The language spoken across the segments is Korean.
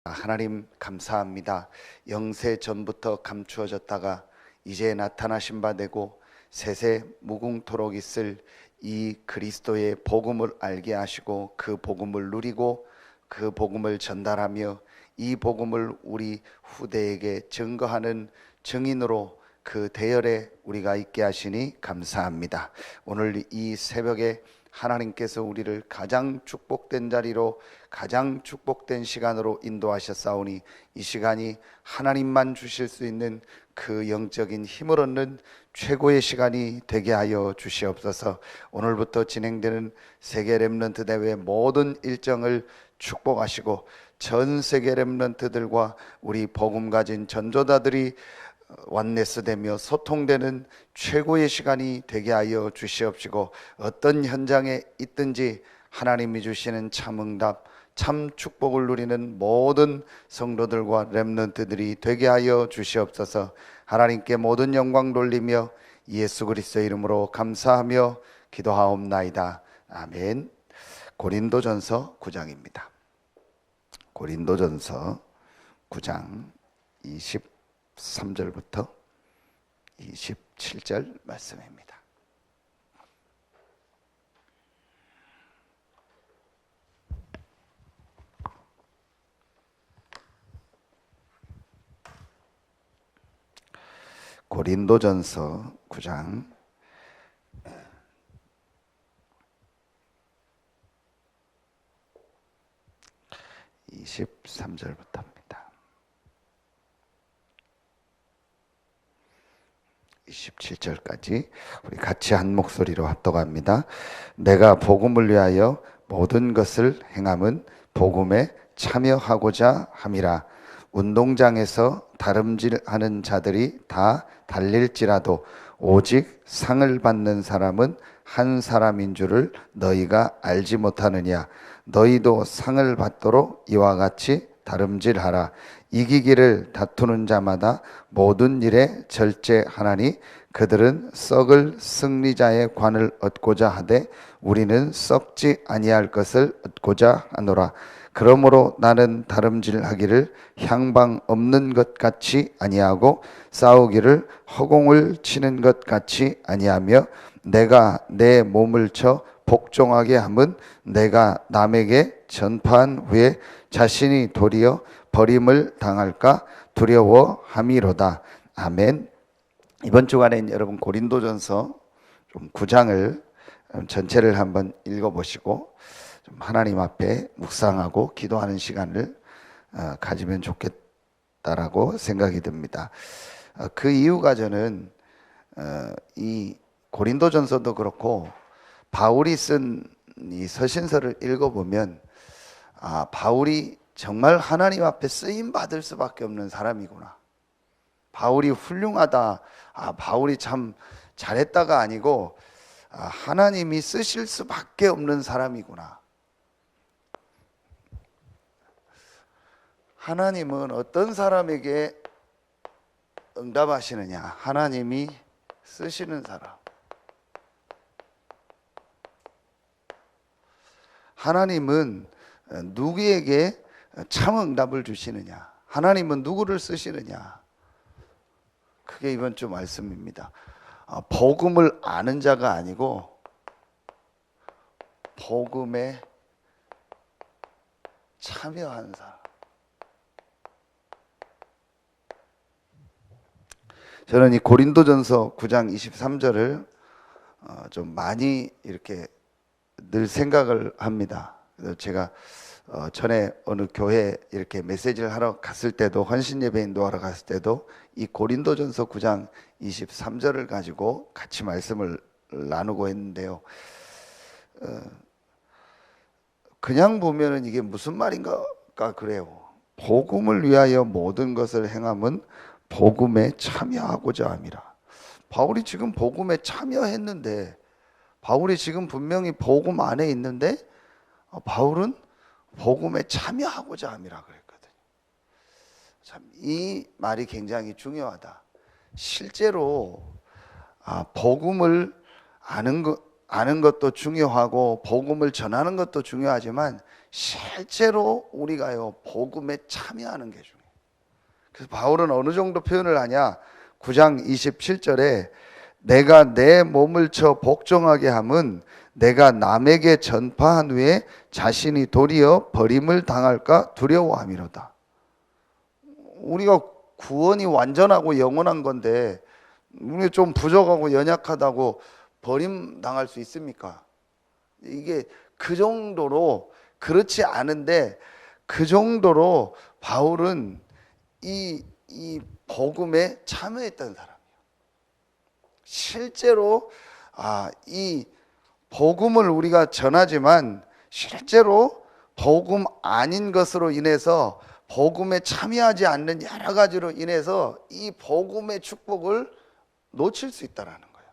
하나님 감사합니다. 영세 전부터 감추어졌다가 이제 나타나신 바 되고 세세 무궁토록 있을 이 그리스도의 복음을 알게 하시고 그 복음을 누리고 그 복음을 전달하며 이 복음을 우리 후대에게 증거하는 증인으로 그 대열에 우리가 있게 하시니 감사합니다. 오늘 이 새벽에 하나님께서 우리를 가장 축복된 자리로, 가장 축복된 시간으로 인도하셨사오니 이 시간이 하나님만 주실 수 있는 그 영적인 힘을 얻는 최고의 시간이 되게 하여 주시옵소서. 오늘부터 진행되는 세계 렘넌트 대회 모든 일정을 축복하시고 전 세계 렘넌트들과 우리 복음 가진 전도자들이 완네스되며 소통되는 최고의 시간이 되게 하여 주시옵시고, 어떤 현장에 있든지 하나님이 주시는 참 응답, 참 축복을 누리는 모든 성도들과 렘넌트들이 되게 하여 주시옵소서. 하나님께 모든 영광 돌리며 예수 그리스도의 이름으로 감사하며 기도하옵나이다. 아멘. 고린도전서 9장입니다. 고린도전서 9장 23절부터 27절 말씀입니다. 고린도전서 9장 23절부터입니다. 27절까지 우리 같이 한 목소리로 합독합니다. 내가 복음을 위하여 모든 것을 행함은 복음에 참여하고자 함이라. 운동장에서 다름질하는 자들이 다 달릴지라도 오직 상을 받는 사람은 한 사람인 줄을 너희가 알지 못하느냐. 너희도 상을 받도록 이와 같이 다름질하라. 이기기를 다투는 자마다 모든 일에 절제하나니 그들은 썩을 승리자의 관을 얻고자 하되 우리는 썩지 아니할 것을 얻고자 하노라. 그러므로 나는 다름질하기를 향방 없는 것 같이 아니하고 싸우기를 허공을 치는 것 같이 아니하며 내가 내 몸을 쳐 복종하게 함은 내가 남에게 전파한 후에 자신이 도리어 버림을 당할까 두려워함이로다. 아멘. 이번 주간에 여러분 고린도전서 좀 9장을 전체를 한번 읽어보시고 좀 하나님 앞에 묵상하고 기도하는 시간을 가지면 좋겠다라고 생각이 듭니다. 그 이유가 저는 이 고린도전서도 그렇고 바울이 쓴 이 서신서를 읽어보면 바울이 정말 하나님 앞에 쓰임 받을 수밖에 없는 사람이구나. 바울이 훌륭하다. 바울이 참 잘했다가 아니고 하나님이 쓰실 수밖에 없는 사람이구나. 하나님은 어떤 사람에게 응답하시느냐? 하나님이 쓰시는 사람. 하나님은 누구에게 참 응답을 주시느냐? 하나님은 누구를 쓰시느냐? 그게 이번 주 말씀입니다. 복음을 아는 자가 아니고 복음에 참여한 사람. 저는 이 고린도전서 9장 23절을 좀 많이 이렇게 늘 생각을 합니다. 그래서 제가 전에 어느 교회 이렇게 메시지를 하러 갔을 때도, 헌신 예배 인도하러 갔을 때도 이 고린도전서 9장 23절을 가지고 같이 말씀을 나누고 했는데요. 그냥 보면은 이게 무슨 말인가 그래요. 복음을 위하여 모든 것을 행함은 복음에 참여하고자 함이라. 바울이 지금 복음에 참여했는데, 바울이 지금 분명히 복음 안에 있는데 바울은 복음에 참여하고자 함이라 그랬거든요. 참 이 말이 굉장히 중요하다. 실제로 복음을 아는 것도 중요하고 복음을 전하는 것도 중요하지만 실제로 우리가요 복음에 참여하는 게 중요해요. 그래서 바울은 어느 정도 표현을 하냐, 9장 27절에 내가 내 몸을 쳐 복종하게 함은 내가 남에게 전파한 후에 자신이 도리어 버림을 당할까 두려워함이로다. 우리가 구원이 완전하고 영원한 건데 우리 좀 부족하고 연약하다고 버림당할 수 있습니까? 이게 그 정도로, 그렇지 않은데 그 정도로 바울은 이 복음에 참여했던 사람이에요. 실제로 이 복음을 우리가 전하지만 실제로 복음 아닌 것으로 인해서, 복음에 참여하지 않는 여러 가지로 인해서 이 복음의 축복을 놓칠 수 있다라는 거예요.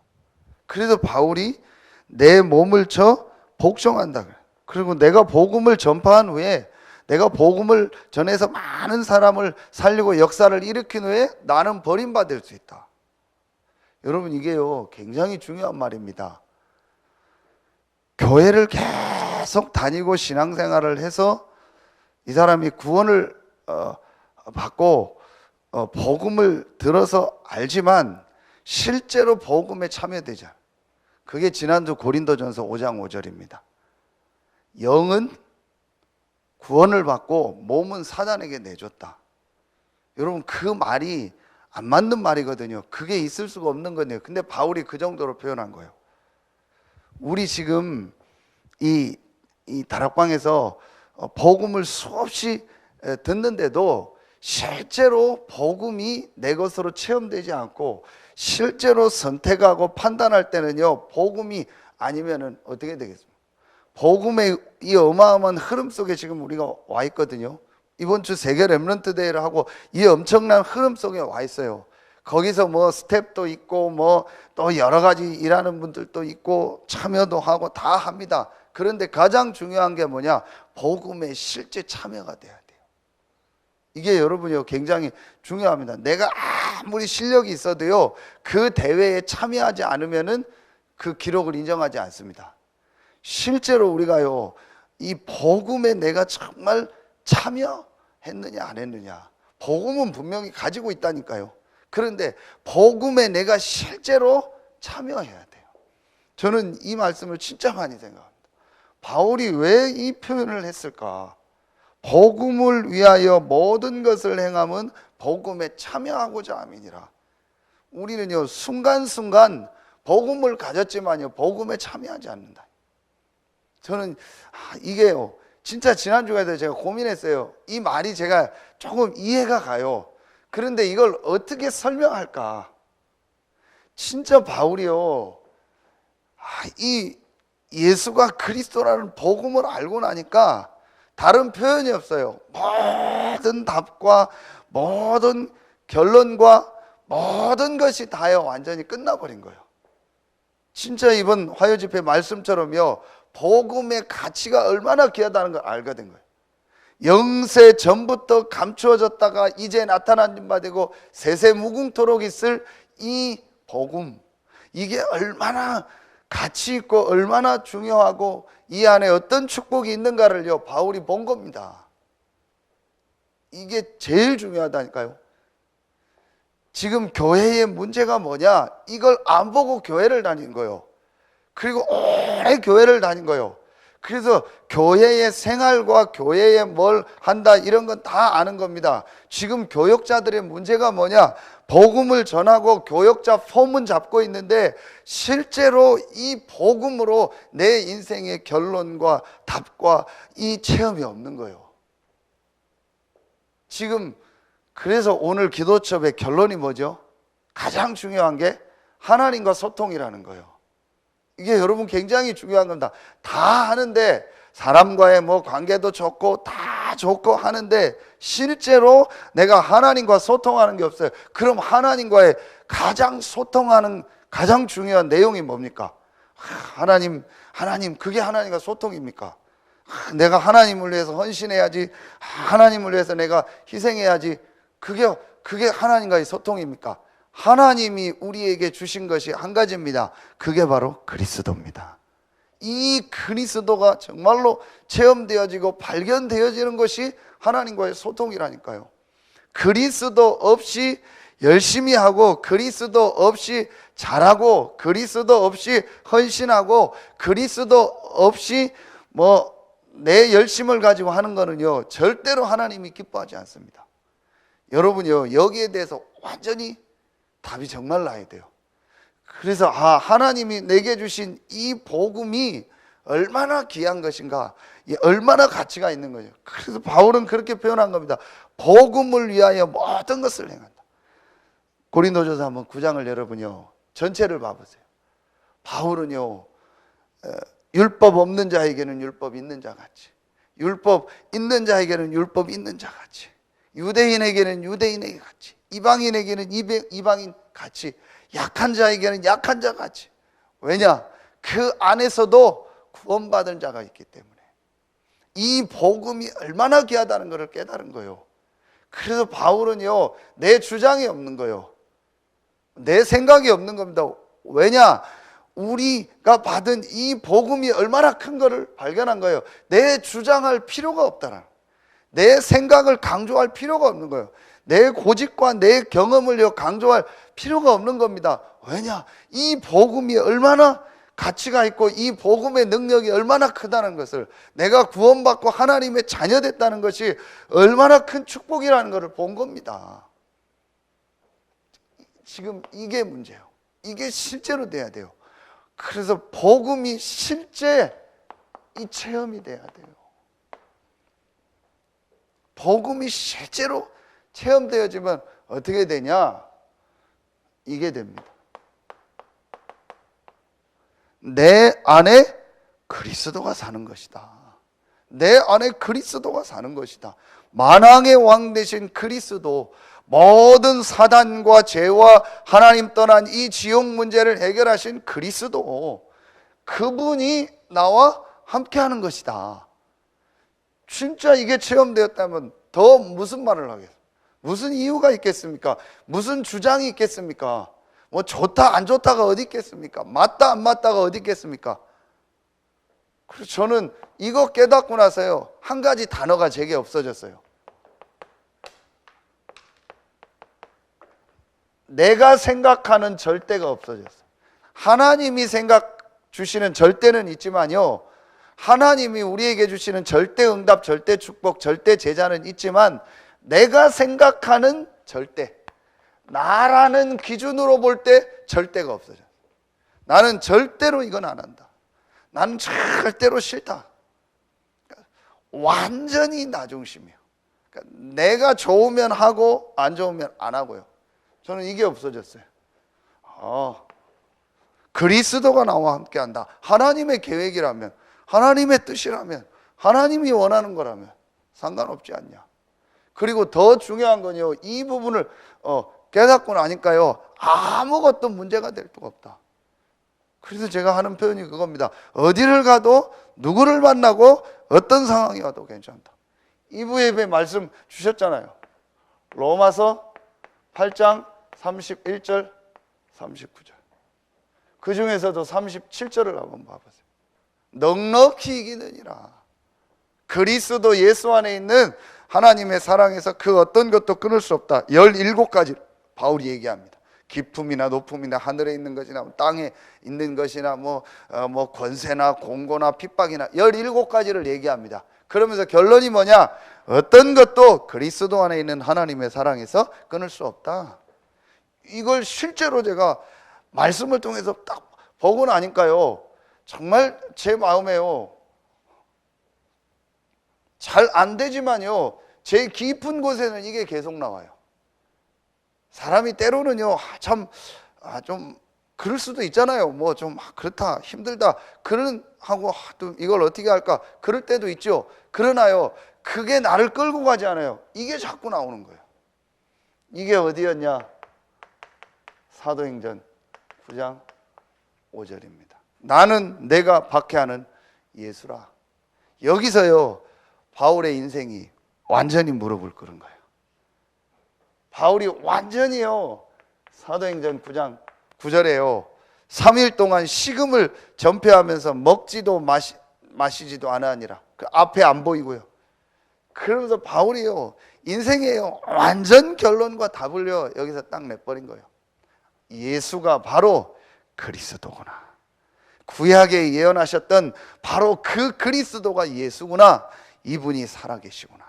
그래서 바울이 내 몸을 쳐 복종한다 그래요. 그리고 내가 복음을 전파한 후에, 내가 복음을 전해서 많은 사람을 살리고 역사를 일으킨 후에 나는 버림받을 수 있다. 여러분, 이게요 굉장히 중요한 말입니다. 교회를 계속 다니고 신앙생활을 해서 이 사람이 구원을 받고 복음을 들어서 알지만 실제로 복음에 참여되지 않아요. 그게 지난주 고린도전서 5장 5절입니다. 영은 구원을 받고 몸은 사단에게 내줬다. 여러분, 그 말이 안 맞는 말이거든요. 그게 있을 수가 없는 거네요. 근데 바울이 그 정도로 표현한 거예요. 우리 지금 이 다락방에서 복음을 수없이 듣는데도 실제로 복음이 내 것으로 체험되지 않고 실제로 선택하고 판단할 때는요, 복음이 아니면은 어떻게 되겠습니까? 복음의 이 어마어마한 흐름 속에 지금 우리가 와 있거든요. 이번 주 세계 렘넌트 데이를 하고 이 엄청난 흐름 속에 와 있어요. 거기서 뭐 스텝도 있고 뭐 또 여러 가지 일하는 분들도 있고 참여도 하고 다 합니다. 그런데 가장 중요한 게 뭐냐? 복음에 실제 참여가 돼야 돼요. 이게 여러분요 굉장히 중요합니다. 내가 아무리 실력이 있어도요 그 대회에 참여하지 않으면은 그 기록을 인정하지 않습니다. 실제로 우리가요 이 복음에 내가 정말 참여했느냐 안 했느냐, 복음은 분명히 가지고 있다니까요. 그런데 복음에 내가 실제로 참여해야 돼요. 저는 이 말씀을 진짜 많이 생각합니다. 바울이 왜 이 표현을 했을까? 복음을 위하여 모든 것을 행함은 복음에 참여하고자 함이니라. 우리는요 순간순간 복음을 가졌지만요 복음에 참여하지 않는다. 저는 이게요 진짜 지난주에도 제가 고민했어요. 이 말이 제가 조금 이해가 가요. 그런데 이걸 어떻게 설명할까? 진짜 바울이요 이 예수가 그리스도라는 복음을 알고 나니까 다른 표현이 없어요. 모든 답과 모든 결론과 모든 것이 다요 완전히 끝나버린 거예요. 진짜 이번 화요 집회 말씀처럼요 복음의 가치가 얼마나 귀하다는 걸 알게 된 거예요. 영세 전부터 감추어졌다가 이제 나타난 바 되고 세세 무궁토록 있을 이 복음, 이게 얼마나 가치 있고 얼마나 중요하고 이 안에 어떤 축복이 있는가를요 바울이 본 겁니다. 이게 제일 중요하다니까요. 지금 교회의 문제가 뭐냐? 이걸 안 보고 교회를 다닌 거예요. 그리고 오래 교회를 다닌 거예요. 그래서 교회의 생활과 교회에 뭘 한다 이런 건 다 아는 겁니다. 지금 교역자들의 문제가 뭐냐? 복음을 전하고 교역자 폼은 잡고 있는데 실제로 이 복음으로 내 인생의 결론과 답과 이 체험이 없는 거예요. 지금 그래서 오늘 기도첩의 결론이 뭐죠? 가장 중요한 게 하나님과 소통이라는 거예요. 이게 여러분 굉장히 중요한 겁니다. 다 하는데 사람과의 뭐 관계도 좋고 다 좋고 하는데 실제로 내가 하나님과 소통하는 게 없어요. 그럼 하나님과의 가장 소통하는 가장 중요한 내용이 뭡니까? 하나님 그게 하나님과 소통입니까? 내가 하나님을 위해서 헌신해야지, 하나님을 위해서 내가 희생해야지, 그게 하나님과의 소통입니까? 하나님이 우리에게 주신 것이 한 가지입니다. 그게 바로 그리스도입니다. 이 그리스도가 정말로 체험되어지고 발견되어지는 것이 하나님과의 소통이라니까요. 그리스도 없이 열심히 하고, 그리스도 없이 잘하고, 그리스도 없이 헌신하고, 그리스도 없이 내 열심을 가지고 하는 거는요, 절대로 하나님이 기뻐하지 않습니다. 여러분요, 여기에 대해서 완전히 답이 정말 나야 돼요. 그래서 하나님이 내게 주신 이 복음이 얼마나 귀한 것인가, 얼마나 가치가 있는 거죠. 그래서 바울은 그렇게 표현한 겁니다. 복음을 위하여 모든 것을 행한다. 고린도전서 한번 9장을 여러분요 전체를 봐보세요. 바울은요 율법 없는 자에게는 율법 있는 자 같이, 율법 있는 자에게는 율법 있는 자 같이, 유대인에게는 유대인에게 같이, 이방인에게는 이방인 같이, 약한 자에게는 약한 자 같이. 왜냐? 그 안에서도 구원받은 자가 있기 때문에. 이 복음이 얼마나 귀하다는 것을 깨달은 거예요. 그래서 바울은요 내 주장이 없는 거예요. 내 생각이 없는 겁니다. 왜냐? 우리가 받은 이 복음이 얼마나 큰 것을 발견한 거예요. 내 주장할 필요가 없다라. 내 생각을 강조할 필요가 없는 거예요. 내 고집과 내 경험을 강조할 필요가 없는 겁니다. 왜냐? 이 복음이 얼마나 가치가 있고 이 복음의 능력이 얼마나 크다는 것을, 내가 구원받고 하나님의 자녀 됐다는 것이 얼마나 큰 축복이라는 것을 본 겁니다. 지금 이게 문제예요. 이게 실제로 돼야 돼요. 그래서 복음이 실제 이 체험이 돼야 돼요. 복음이 실제로 체험되어지면 어떻게 되냐? 이게 됩니다. 내 안에 그리스도가 사는 것이다. 내 안에 그리스도가 사는 것이다. 만왕의 왕 되신 그리스도, 모든 사단과 죄와 하나님 떠난 이 지옥 문제를 해결하신 그리스도, 그분이 나와 함께하는 것이다. 진짜 이게 체험되었다면 더 무슨 말을 하겠어요? 무슨 이유가 있겠습니까? 무슨 주장이 있겠습니까? 좋다 안 좋다가 어디 있겠습니까? 맞다 안 맞다가 어디 있겠습니까? 그래서 저는 이거 깨닫고 나서요 한 가지 단어가 제게 없어졌어요. 내가 생각하는 절대가 없어졌어요. 하나님이 생각 주시는 절대는 있지만요, 하나님이 우리에게 주시는 절대 응답, 절대 축복, 절대 제자는 있지만, 내가 생각하는 절대, 나라는 기준으로 볼 때 절대가 없어져. 나는 절대로 이건 안 한다. 나는 절대로 싫다. 그러니까 완전히 나 중심이에요. 그러니까 내가 좋으면 하고 안 좋으면 안 하고요. 저는 이게 없어졌어요. 그리스도가 나와 함께한다. 하나님의 계획이라면, 하나님의 뜻이라면, 하나님이 원하는 거라면 상관없지 않냐. 그리고 더 중요한 건요, 이 부분을 깨닫고 나니까요 아무것도 문제가 될 수가 없다. 그래서 제가 하는 표현이 그겁니다. 어디를 가도, 누구를 만나고, 어떤 상황이 와도 괜찮다. 2부 예배 말씀 주셨잖아요. 로마서 8장 31절 39절. 그 중에서도 37절을 한번 봐보세요. 넉넉히 이기느니라. 그리스도 예수 안에 있는 하나님의 사랑에서 그 어떤 것도 끊을 수 없다. 17가지 바울이 얘기합니다. 기품이나 높음이나 하늘에 있는 것이나 땅에 있는 것이나 권세나 공고나 핍박이나 17가지를 얘기합니다. 그러면서 결론이 뭐냐? 어떤 것도 그리스도 안에 있는 하나님의 사랑에서 끊을 수 없다. 이걸 실제로 제가 말씀을 통해서 딱 보고 나니까요 정말 제 마음에요 잘 안 되지만요 제 깊은 곳에는 이게 계속 나와요. 사람이 때로는요 좀 그럴 수도 있잖아요. 좀 그렇다, 힘들다, 그런 하고 또 이걸 어떻게 할까 그럴 때도 있죠. 그러나요 그게 나를 끌고 가지 않아요. 이게 자꾸 나오는 거예요. 이게 어디였냐? 사도행전 9장 5절입니다. 나는 내가 박해하는 예수라. 여기서요 바울의 인생이 완전히 무릎을 꿇은 거예요. 바울이 완전히요 사도행전 9장 9절에요 3일 동안 식음을 전폐하면서 먹지도 마시지도 않으니라. 그 앞에 안 보이고요. 그러면서 바울이요, 인생에요, 완전 결론과 답을요 여기서 딱 내버린 거예요. 예수가 바로 그리스도구나. 구약에 예언하셨던 바로 그 그리스도가 예수구나. 이분이 살아계시구나.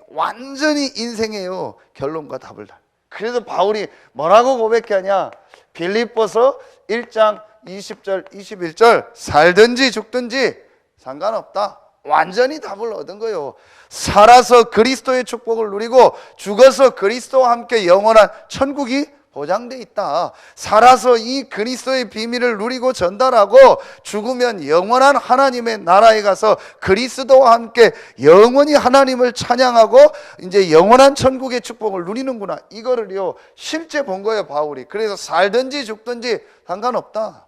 완전히 인생에요 결론과 답을 다. 그래서 바울이 뭐라고 고백하냐? 빌립보서 1장 20절 21절 살든지 죽든지 상관없다. 완전히 답을 얻은 거예요. 살아서 그리스도의 축복을 누리고 죽어서 그리스도와 함께 영원한 천국이 보장돼 있다. 살아서 이 그리스도의 비밀을 누리고 전달하고 죽으면 영원한 하나님의 나라에 가서 그리스도와 함께 영원히 하나님을 찬양하고 이제 영원한 천국의 축복을 누리는구나. 이거를요 실제 본 거예요 바울이. 그래서 살든지 죽든지 상관없다.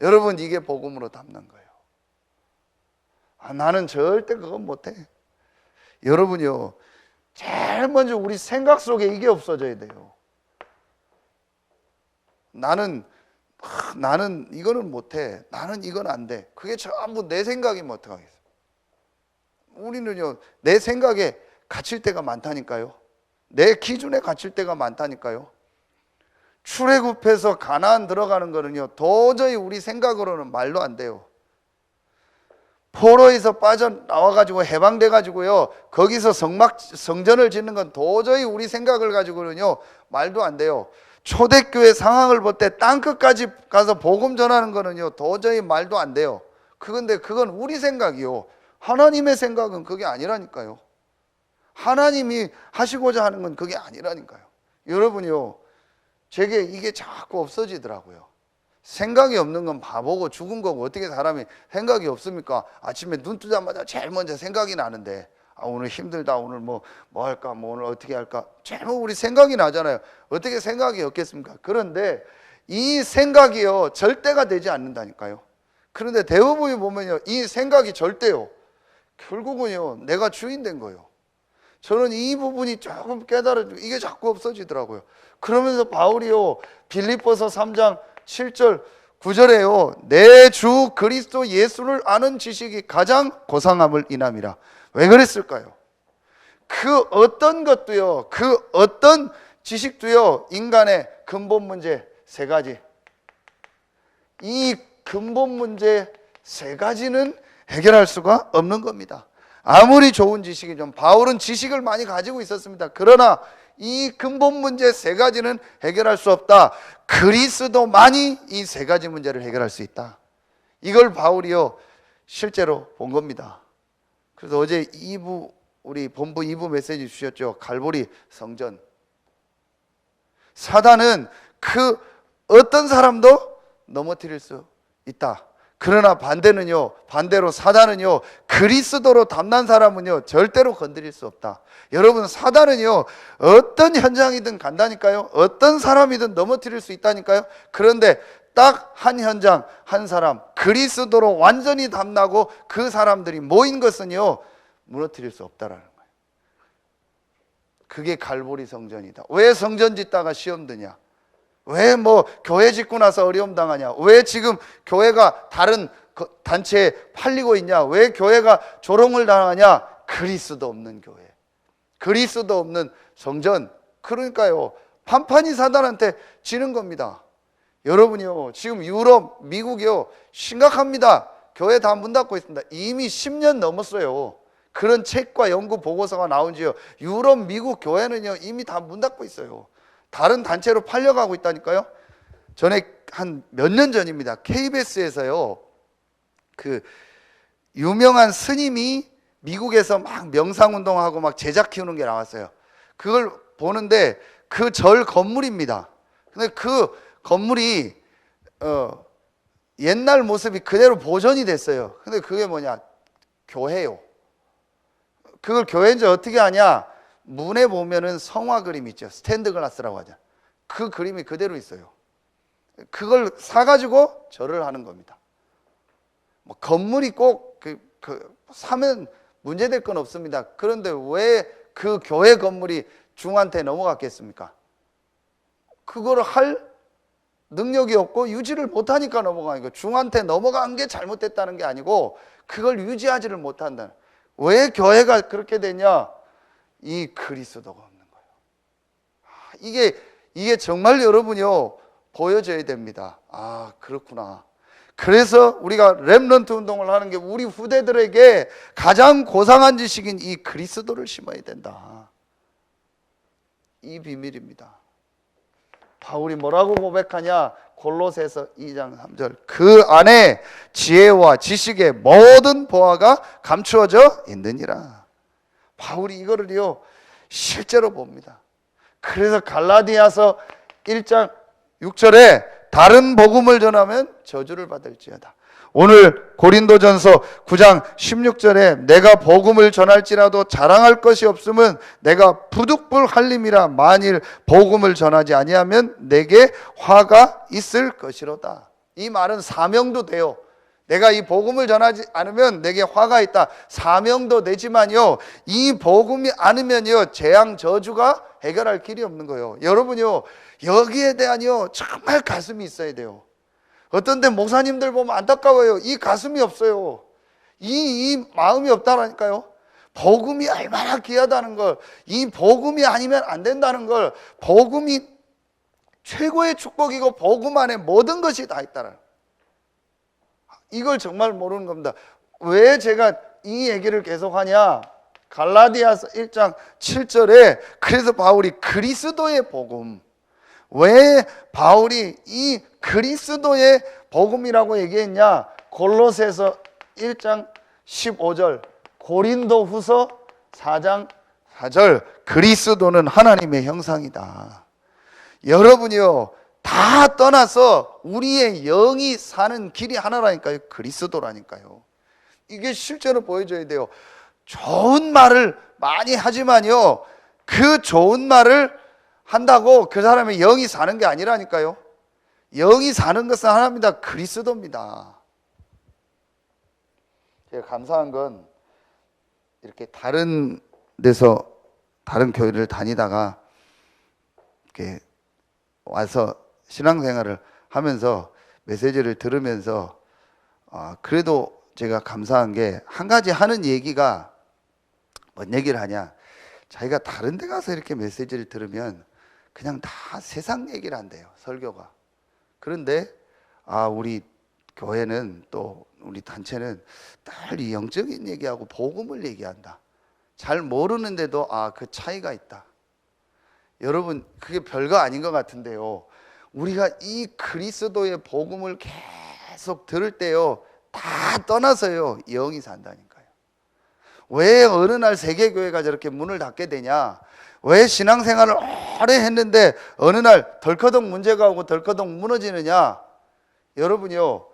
여러분, 이게 복음으로 담는 거예요. 나는 절대 그건 못해. 여러분요, 제일 먼저 우리 생각 속에 이게 없어져야 돼요. 나는 이거는 못해. 나는 이건 안 돼. 그게 전부 내 생각이면 어떡하겠어요? 우리는요, 내 생각에 갇힐 때가 많다니까요. 내 기준에 갇힐 때가 많다니까요. 출애굽해서 가나안 들어가는 거는요 도저히 우리 생각으로는 말도 안 돼요. 포로에서 빠져나와가지고 해방돼가지고요 거기서 성전을 짓는 건 도저히 우리 생각을 가지고는요 말도 안 돼요. 초대교회 상황을 볼 때 땅끝까지 가서 복음 전하는 거는요 도저히 말도 안 돼요. 그건 우리 생각이요. 하나님의 생각은 그게 아니라니까요. 하나님이 하시고자 하는 건 그게 아니라니까요. 여러분이요, 제게 이게 자꾸 없어지더라고요. 생각이 없는 건 바보고 죽은 거고, 어떻게 사람이 생각이 없습니까? 아침에 눈 뜨자마자 제일 먼저 생각이 나는데, 오늘 힘들다, 오늘 뭐 할까, 오늘 어떻게 할까, 제일 우리 생각이 나잖아요. 어떻게 생각이 없겠습니까? 그런데 이 생각이요 절대가 되지 않는다니까요. 그런데 대부분이 보면요 이 생각이 절대요 결국은요 내가 주인 된 거예요. 저는 이 부분이 조금 깨달아지고 이게 자꾸 없어지더라고요. 그러면서 바울이요 빌립보서 3장 7절 9절에요 내 주 그리스도 예수를 아는 지식이 가장 고상함을 인함이라. 왜 그랬을까요? 그 어떤 것도요, 그 어떤 지식도요 인간의 근본 문제 세 가지, 이 근본 문제 세 가지는 해결할 수가 없는 겁니다. 아무리 좋은 지식이 좀, 바울은 지식을 많이 가지고 있었습니다. 그러나 이 근본 문제 세 가지는 해결할 수 없다. 그리스도만이 이 세 가지 문제를 해결할 수 있다. 이걸 바울이요 실제로 본 겁니다. 그래서 어제 2부 우리 본부 2부 메시지 주셨죠. 갈보리 성전. 사단은 그 어떤 사람도 넘어뜨릴 수 있다. 그러나 반대로 사단은요 그리스도로 담난 사람은요 절대로 건드릴 수 없다. 여러분, 사단은요 어떤 현장이든 간다니까요. 어떤 사람이든 넘어뜨릴 수 있다니까요. 그런데 딱 한 현장, 한 사람, 그리스도로 완전히 담나고 그 사람들이 모인 것은요 무너뜨릴 수 없다라는 거예요. 그게 갈보리 성전이다. 왜 성전 짓다가 시험 드냐? 왜 교회 짓고 나서 어려움 당하냐? 왜 지금 교회가 다른 단체에 팔리고 있냐? 왜 교회가 조롱을 당하냐? 그리스도 없는 교회, 그리스도 없는 성전. 그러니까요 판판이 사단한테 지는 겁니다. 여러분이요 지금 유럽, 미국이요 심각합니다. 교회 다 문 닫고 있습니다. 이미 10년 넘었어요. 그런 책과 연구 보고서가 나온 지요 유럽, 미국 교회는요 이미 다 문 닫고 있어요. 다른 단체로 팔려가고 있다니까요. 전에 한 몇 년 전입니다. KBS에서요 그 유명한 스님이 미국에서 막 명상운동하고 막 제자 키우는 게 나왔어요. 그걸 보는데 그 절 건물입니다. 근데 그 건물이 옛날 모습이 그대로 보존이 됐어요. 근데 그게 뭐냐? 교회요. 그걸 교회인지 어떻게 아냐? 문에 보면은 성화 그림 있죠. 스탠드 글라스라고 하죠. 그 그림이 그대로 있어요. 그걸 사가지고 절을 하는 겁니다. 건물이 꼭 사면 문제될 건 없습니다. 그런데 왜 그 교회 건물이 중한테 넘어갔겠습니까? 그거를 할 능력이 없고 유지를 못하니까 넘어가는 거예요. 중한테 넘어간 게 잘못됐다는 게 아니고 그걸 유지하지를 못한다는. 왜 교회가 그렇게 되냐? 이 그리스도가 없는 거예요. 이게 정말 여러분이요 보여져야 됩니다. 아, 그렇구나. 그래서 우리가 렘넌트 운동을 하는 게 우리 후대들에게 가장 고상한 지식인 이 그리스도를 심어야 된다. 이 비밀입니다. 바울이 뭐라고 고백하냐? 골로새서 2장 3절. 그 안에 지혜와 지식의 모든 보화가 감추어져 있느니라. 바울이 이거를요 실제로 봅니다. 그래서 갈라디아서 1장 6절에 다른 복음을 전하면 저주를 받을지어다. 오늘 고린도전서 9장 16절에 내가 복음을 전할지라도 자랑할 것이 없으면 내가 부득불 할림이라. 만일 복음을 전하지 아니하면 내게 화가 있을 것이로다. 이 말은 사명도 돼요. 내가 이 복음을 전하지 않으면 내게 화가 있다. 사명도 되지만요, 이 복음이 않으면요 재앙 저주가 해결할 길이 없는 거예요. 여러분요 여기에 대한요 정말 가슴이 있어야 돼요. 어떤 때 목사님들 보면 안타까워요. 이 가슴이 없어요. 이 마음이 없다라니까요. 복음이 얼마나 귀하다는 걸, 이 복음이 아니면 안 된다는 걸, 복음이 최고의 축복이고 복음 안에 모든 것이 다 있다는, 이걸 정말 모르는 겁니다. 왜 제가 이 얘기를 계속하냐? 갈라디아서 1장 7절에 그래서 바울이 그리스도의 복음, 왜 바울이 이 그리스도의 복음이라고 얘기했냐? 골로새서 1장 15절, 고린도 후서 4장 4절, 그리스도는 하나님의 형상이다. 여러분이요 다 떠나서 우리의 영이 사는 길이 하나라니까요. 그리스도라니까요. 이게 실제로 보여줘야 돼요. 좋은 말을 많이 하지만요 그 좋은 말을 한다고 그 사람의 영이 사는 게 아니라니까요. 영이 사는 것은 하나입니다. 그리스도입니다. 제가 감사한 건 이렇게 다른 데서 다른 교회를 다니다가 이렇게 와서 신앙생활을 하면서 메시지를 들으면서 그래도 제가 감사한 게 한 가지 하는 얘기가 뭔 얘기를 하냐, 자기가 다른 데 가서 이렇게 메시지를 들으면 그냥 다 세상 얘기를 한대요, 설교가. 그런데 우리 교회는 또 우리 단체는 늘 영적인 얘기하고 복음을 얘기한다. 잘 모르는데도 그 차이가 있다. 여러분 그게 별거 아닌 것 같은데요, 우리가 이 그리스도의 복음을 계속 들을 때요 다 떠나서요 영이 산다니까요. 왜 어느 날 세계교회가 저렇게 문을 닫게 되냐? 왜 신앙생활을 오래 했는데 어느 날 덜커덕 문제가 오고 덜커덕 무너지느냐? 여러분요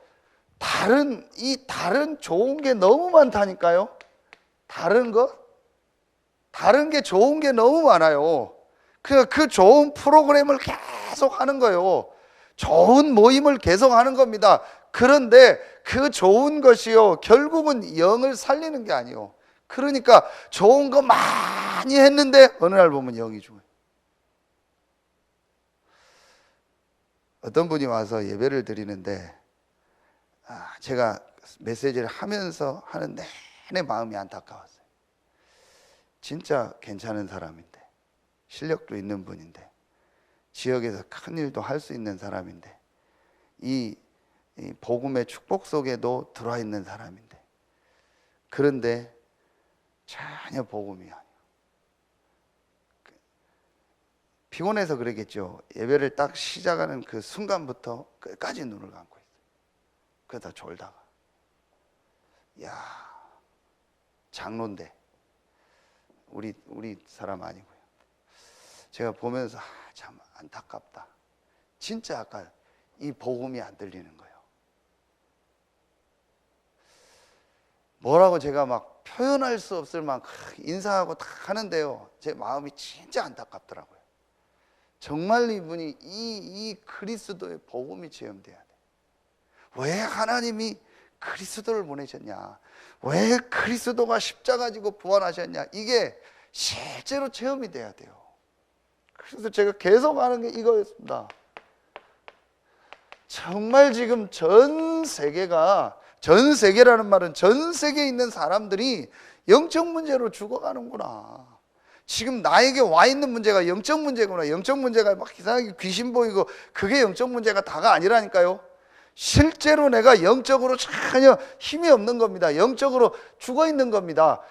다른 좋은 게 너무 많다니까요. 다른 게 좋은 게 너무 많아요. 그 좋은 프로그램을 계속 하는 거예요. 좋은 모임을 계속 하는 겁니다. 그런데 그 좋은 것이요 결국은 영을 살리는 게 아니에요. 그러니까 좋은 거 많이 했는데 어느 날 보면 영이 죽어요. 어떤 분이 와서 예배를 드리는데 제가 메시지를 하면서 하는 내내 마음이 안타까웠어요. 진짜 괜찮은 사람인데, 실력도 있는 분인데, 지역에서 큰 일도 할 수 있는 사람인데, 이 복음의 축복 속에도 들어와 있는 사람인데, 그런데 전혀 복음이 아니에요. 피곤해서 그러겠죠. 예배를 딱 시작하는 그 순간부터 끝까지 눈을 감고 있어요. 그러다 졸다가, 장로인데 우리 사람 아니고요. 제가 보면서 참 안타깝다. 진짜 아까 이 복음이 안 들리는 거예요. 뭐라고 제가 막 표현할 수 없을 만큼 인사하고 다 하는데요, 제 마음이 진짜 안타깝더라고요. 정말 이분이 이 그리스도의 복음이 체험돼야 돼. 왜 하나님이 그리스도를 보내셨냐? 왜 그리스도가 십자가 지고 부활하셨냐? 이게 실제로 체험이 돼야 돼요. 그래서 제가 계속 하는 게 이거였습니다. 정말 지금 전 세계라는 말은 전 세계에 있는 사람들이 영적 문제로 죽어가는구나. 지금 나에게 와 있는 문제가 영적 문제구나. 영적 문제가 막 이상하게 귀신 보이고 그게 영적 문제가 다가 아니라니까요. 실제로 내가 영적으로 전혀 힘이 없는 겁니다. 영적으로 죽어 있는 겁니다.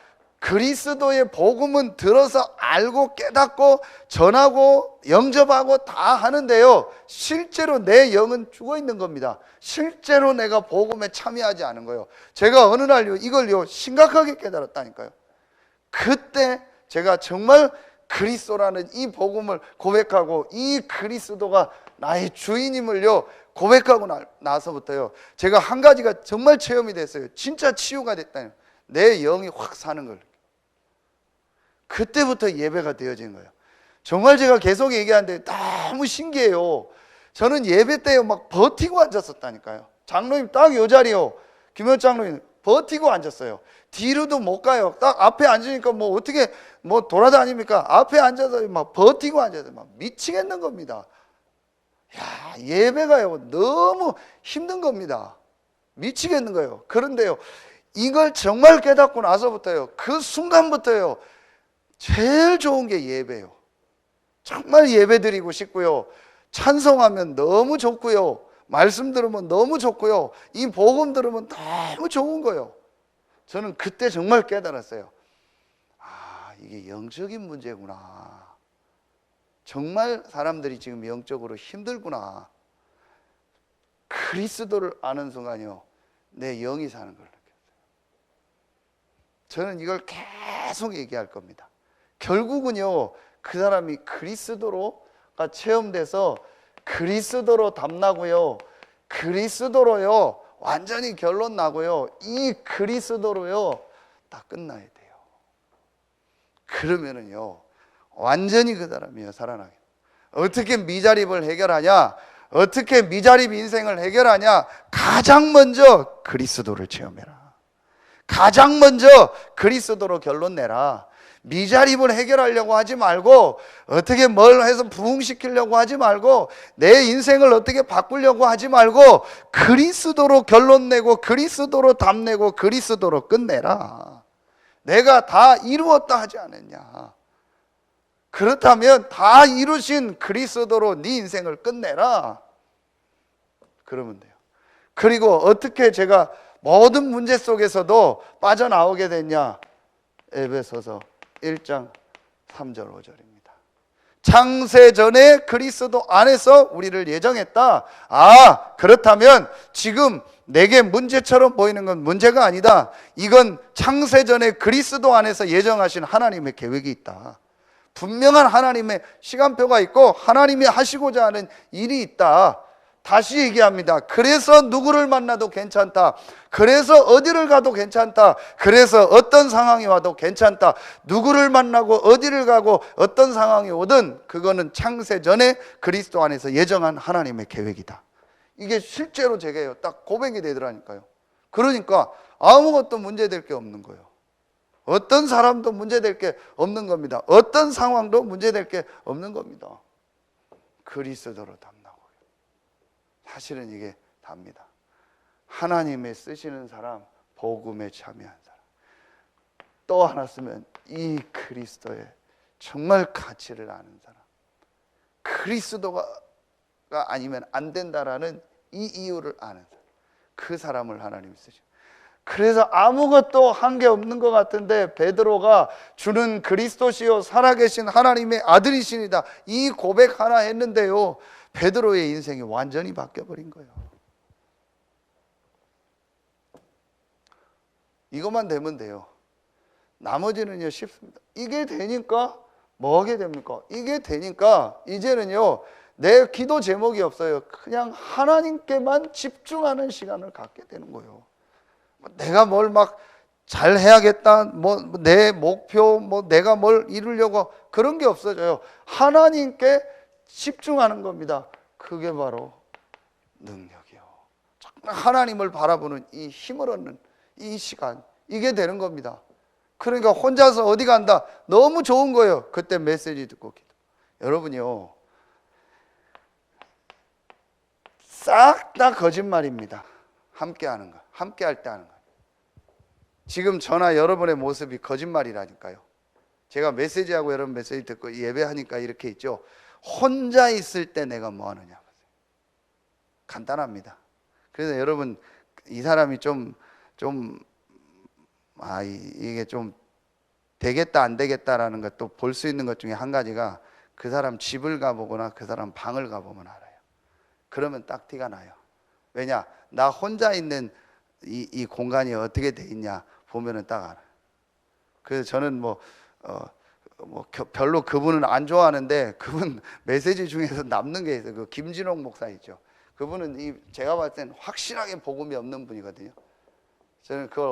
그리스도의 복음은 들어서 알고 깨닫고 전하고 영접하고 다 하는데요, 실제로 내 영은 죽어 있는 겁니다. 실제로 내가 복음에 참여하지 않은 거예요. 제가 어느 날요 이걸요 심각하게 깨달았다니까요. 그때 제가 정말 그리스도라는 이 복음을 고백하고 이 그리스도가 나의 주인임을요 고백하고 나서부터요 제가 한 가지가 정말 체험이 됐어요. 진짜 치유가 됐다니, 내 영이 확 사는 걸. 그때부터 예배가 되어진 거예요. 정말 제가 계속 얘기하는데 너무 신기해요. 저는 예배 때요 막 버티고 앉았었다니까요. 장로님 딱 요 자리요, 김현 장로님 버티고 앉았어요. 뒤로도 못 가요. 딱 앞에 앉으니까 뭐 어떻게 뭐 돌아다닙니까? 앞에 앉아서 막 버티고 앉아서 막 미치겠는 겁니다. 야, 예배가요 너무 힘든 겁니다. 미치겠는 거예요. 그런데요, 이걸 정말 깨닫고 나서부터요, 그 순간부터요 제일 좋은 게 예배예요. 정말 예배 드리고 싶고요, 찬송하면 너무 좋고요, 말씀 들으면 너무 좋고요, 이 복음 들으면 너무 좋은 거예요. 저는 그때 정말 깨달았어요. 아, 이게 영적인 문제구나. 정말 사람들이 지금 영적으로 힘들구나. 그리스도를 아는 순간이요 내 영이 사는 걸 느꼈어요. 저는 이걸 계속 얘기할 겁니다. 결국은요 그 사람이 그리스도로가 체험돼서 그리스도로 담나고요, 그리스도로요 완전히 결론 나고요, 이 그리스도로요 다 끝나야 돼요. 그러면은요 완전히 그 사람이요 살아나게. 어떻게 미자립을 해결하냐, 어떻게 미자립 인생을 해결하냐, 가장 먼저 그리스도를 체험해라. 가장 먼저 그리스도로 결론 내라. 미자립을 해결하려고 하지 말고, 어떻게 뭘 해서 부흥시키려고 하지 말고, 내 인생을 어떻게 바꾸려고 하지 말고, 그리스도로 결론 내고 그리스도로 답내고 그리스도로 끝내라. 내가 다 이루었다 하지 않았냐. 그렇다면 다 이루신 그리스도로 네 인생을 끝내라. 그러면 돼요. 그리고 어떻게 제가 모든 문제 속에서도 빠져나오게 됐냐? 에베소서 1장 3절 5절입니다. 창세전에 그리스도 안에서 우리를 예정했다. 아, 그렇다면 지금 내게 문제처럼 보이는 건 문제가 아니다. 이건 창세전에 그리스도 안에서 예정하신 하나님의 계획이 있다. 분명한 하나님의 시간표가 있고 하나님이 하시고자 하는 일이 있다. 다시 얘기합니다. 그래서 누구를 만나도 괜찮다. 그래서 어디를 가도 괜찮다. 그래서 어떤 상황이 와도 괜찮다. 누구를 만나고 어디를 가고 어떤 상황이 오든 그거는 창세 전에 그리스도 안에서 예정한 하나님의 계획이다. 이게 실제로 제게요 딱 고백이 되더라니까요. 그러니까 아무것도 문제될 게 없는 거예요. 어떤 사람도 문제될 게 없는 겁니다. 어떤 상황도 문제될 게 없는 겁니다. 그리스도로 담나고. 사실은 이게 답니다. 하나님의 쓰시는 사람, 복음에 참여한 사람. 또 하나 쓰면 이 그리스도의 정말 가치를 아는 사람. 그리스도가 아니면 안 된다라는 이 이유를 아는 사람. 그 사람을 하나님이 쓰시고. 그래서 아무것도 한 게 없는 것 같은데 베드로가 주는 그리스도시요 살아계신 하나님의 아들이시니다 이 고백 하나 했는데요 베드로의 인생이 완전히 바뀌어버린 거예요. 이것만 되면 돼요. 나머지는요 쉽습니다. 이게 되니까 뭐 하게 됩니까? 이게 되니까 이제는요 내 기도 제목이 없어요. 그냥 하나님께만 집중하는 시간을 갖게 되는 거예요. 내가 뭘 막 잘 해야겠다, 뭐 내 목표, 뭐 내가 뭘 이루려고 그런 게 없어져요. 하나님께 집중하는 겁니다. 그게 바로 능력이요. 하나님을 바라보는 이 힘을 얻는 이 시간, 이게 되는 겁니다. 그러니까 혼자서 어디 간다, 너무 좋은 거예요. 그때 메시지 듣고 기도. 여러분이요 싹 다 거짓말입니다. 함께하는 거, 함께할 때 하는 거. 지금 저나 여러분의 모습이 거짓말이라니까요. 제가 메시지하고 여러분 메시지 듣고 예배하니까 이렇게 있죠. 혼자 있을 때 내가 뭐 하느냐. 간단합니다. 그래서 여러분 이 사람이 이게 좀 되겠다 안 되겠다라는 것도 볼 수 있는 것 중에 한 가지가 그 사람 집을 가보거나 그 사람 방을 가보면 알아요. 그러면 딱 티가 나요. 왜냐? 나 혼자 있는 이 공간이 어떻게 돼 있냐 보면은 딱 알아요. 그래서 저는 별로 그분은 안 좋아하는데 그분 메시지 중에서 남는 게 있어요. 그 김진홍 목사 있죠. 그분은 제가 봤을 때는 확실하게 복음이 없는 분이거든요. 저는 그걸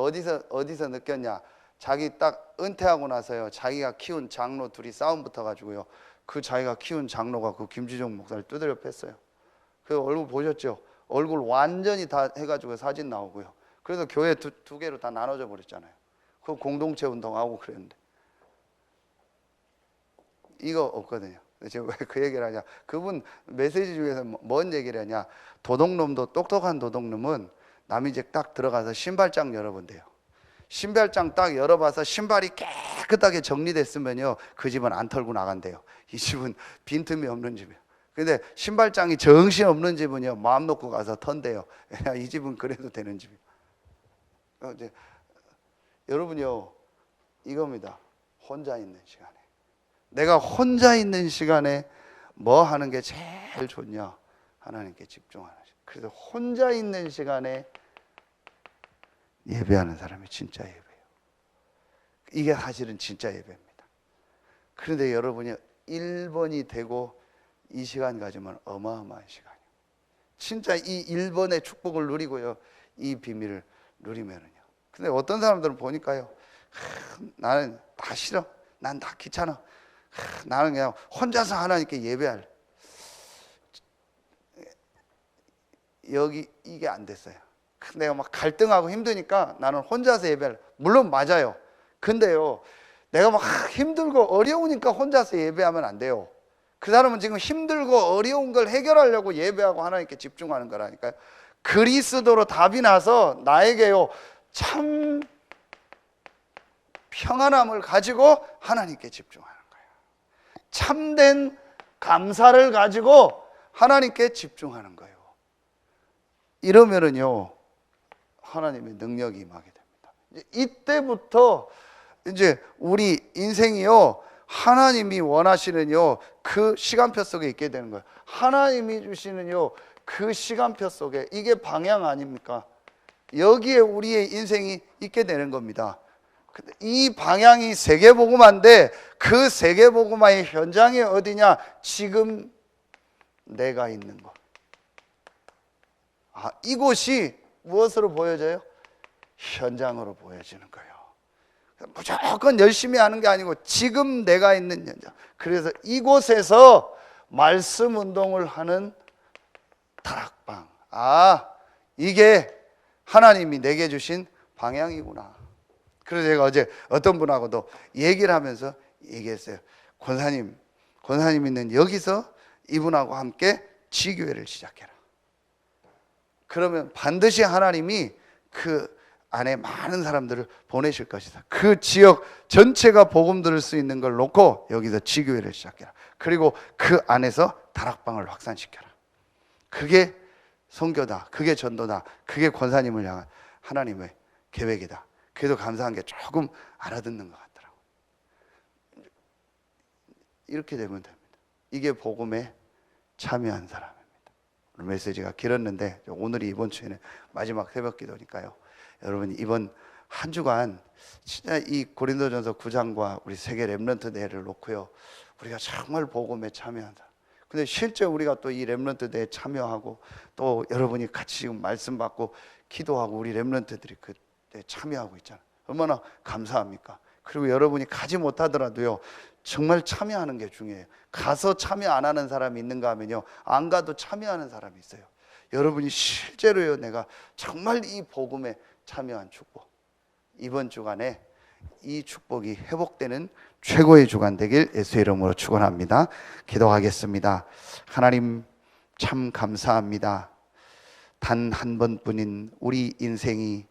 어디서 느꼈냐? 자기 딱 은퇴하고 나서요. 자기가 키운 장로 둘이 싸움 붙어가지고요. 그 자기가 키운 장로가 그 김진홍 목사를 두드려 팼어요. 그 얼굴 보셨죠? 얼굴 완전히 다 해가지고 사진 나오고요. 그래서 교회 두 개로 다 나눠져 버렸잖아요. 그 공동체 운동하고 그랬는데 이거 없거든요. 제가 왜 그 얘기를 하냐? 그분 메시지 중에서 뭔 얘기를 하냐? 도둑놈도 똑똑한 도둑놈은 남이 이제 딱 들어가서 신발장 열어본대요. 신발장 딱 열어봐서 신발이 깨끗하게 정리됐으면요 그 집은 안 털고 나간대요. 이 집은 빈틈이 없는 집이에요. 근데 신발장이 정신 없는 집은요 마음 놓고 가서 턴대요. 이 집은 그래도 되는 집이에요. 이제 여러분요 이겁니다. 혼자 있는 시간에 내가 혼자 있는 시간에 뭐 하는 게 제일 좋냐? 하나님께 집중하는 시간. 그래서 혼자 있는 시간에 예배하는 사람이 진짜 예배예요. 이게 사실은 진짜 예배입니다. 그런데 여러분이 1번이 되고 이 시간 가지면 어마어마한 시간이에요. 진짜 이 1번의 축복을 누리고요 이 비밀을 누리면은요. 근데 어떤 사람들은 보니까요 나는 다 싫어, 난 다 귀찮아, 나는 그냥 혼자서 하나님께 예배할. 여기 이게 안 됐어요. 내가 막 갈등하고 힘드니까 나는 혼자서 예배할. 물론 맞아요. 근데요 내가 막 힘들고 어려우니까 혼자서 예배하면 안 돼요. 그 사람은 지금 힘들고 어려운 걸 해결하려고 예배하고 하나님께 집중하는 거라니까요. 그리스도로 답이 나서 나에게요 참 평안함을 가지고 하나님께 집중하는 거예요. 참된 감사를 가지고 하나님께 집중하는 거예요. 이러면은요 하나님의 능력이 임하게 됩니다. 이때부터 이제 우리 인생이요 하나님이 원하시는요 그 시간표 속에 있게 되는 거예요. 하나님이 주시는요 그 시간표 속에 이게 방향 아닙니까? 여기에 우리의 인생이 있게 되는 겁니다. 근데 이 방향이 세계복음화인데 그 세계복음화의 현장이 어디냐? 지금 내가 있는 곳. 이곳이 무엇으로 보여져요? 현장으로 보여지는 거예요. 무조건 열심히 하는 게 아니고 지금 내가 있는 현장. 그래서 이곳에서 말씀 운동을 하는 다락방. 이게 하나님이 내게 주신 방향이구나. 그래서 제가 어제 어떤 분하고도 얘기를 하면서 얘기했어요. 권사님은 여기서 이분하고 함께 지교회를 시작해라. 그러면 반드시 하나님이 그 안에 많은 사람들을 보내실 것이다. 그 지역 전체가 복음 들을 수 있는 걸 놓고 여기서 지교회를 시작해라. 그리고 그 안에서 다락방을 확산시켜라. 그게 선교다. 그게 전도다. 그게 권사님을 향한 하나님의 계획이다. 그래도 감사한 게 조금 알아듣는 것 같더라고요. 이렇게 되면 됩니다. 이게 복음에 참여한 사람입니다. 오늘 메시지가 길었는데 오늘이 이번 주에는 마지막 새벽 기도니까요. 여러분 이번 한 주간 진짜 이 고린도전서 9장과 우리 세계 렘넌트 대회를 놓고요 우리가 정말 복음에 참여한 사람. 근데 실제 우리가 또 이 렘넌트 대회에 참여하고 또 여러분이 같이 지금 말씀 받고 기도하고 우리 렘넌트들이 그때 참여하고 있잖아요. 얼마나 감사합니까? 그리고 여러분이 가지 못하더라도요 정말 참여하는 게 중요해요. 가서 참여 안 하는 사람이 있는가 하면요 안 가도 참여하는 사람이 있어요. 여러분이 실제로요 내가 정말 이 복음에 참여한 축복, 이번 주간에 이 축복이 회복되는 최고의 주간 되길 예수의 이름으로 축원합니다. 기도하겠습니다. 하나님 참 감사합니다. 단 한 번뿐인 우리 인생이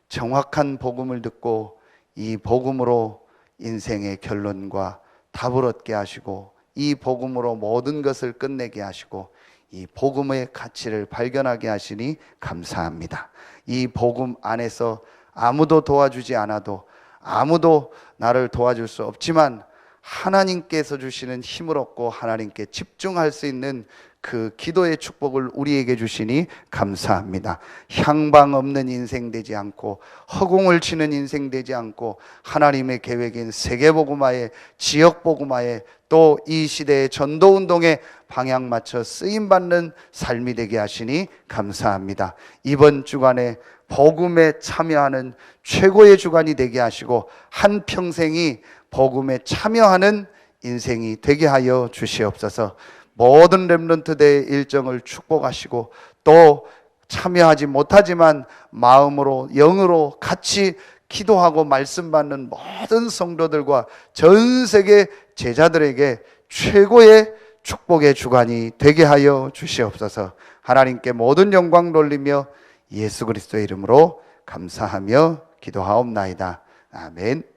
정확한 복음을 듣고 이 복음으로 인생의 결론과 답을 얻게 하시고 이 복음으로 모든 것을 끝내게 하시고 이 복음의 가치를 발견하게 하시니 감사합니다. 이 복음 안에서 아무도 도와주지 않아도, 아무도 나를 도와줄 수 없지만 하나님께서 주시는 힘을 얻고 하나님께 집중할 수 있는 그 기도의 축복을 우리에게 주시니 감사합니다. 향방 없는 인생 되지 않고 허공을 치는 인생 되지 않고 하나님의 계획인 세계복음화에, 지역복음화에, 또 이 시대의 전도운동에 방향 맞춰 쓰임받는 삶이 되게 하시니 감사합니다. 이번 주간에 복음에 참여하는 최고의 주간이 되게 하시고 한평생이 복음에 참여하는 인생이 되게 하여 주시옵소서. 모든 렘넌트 대의 일정을 축복하시고 또 참여하지 못하지만 마음으로 영으로 같이 기도하고 말씀 받는 모든 성도들과 전 세계 제자들에게 최고의 축복의 주간이 되게 하여 주시옵소서. 하나님께 모든 영광 돌리며 예수 그리스도의 이름으로 감사하며 기도하옵나이다. 아멘.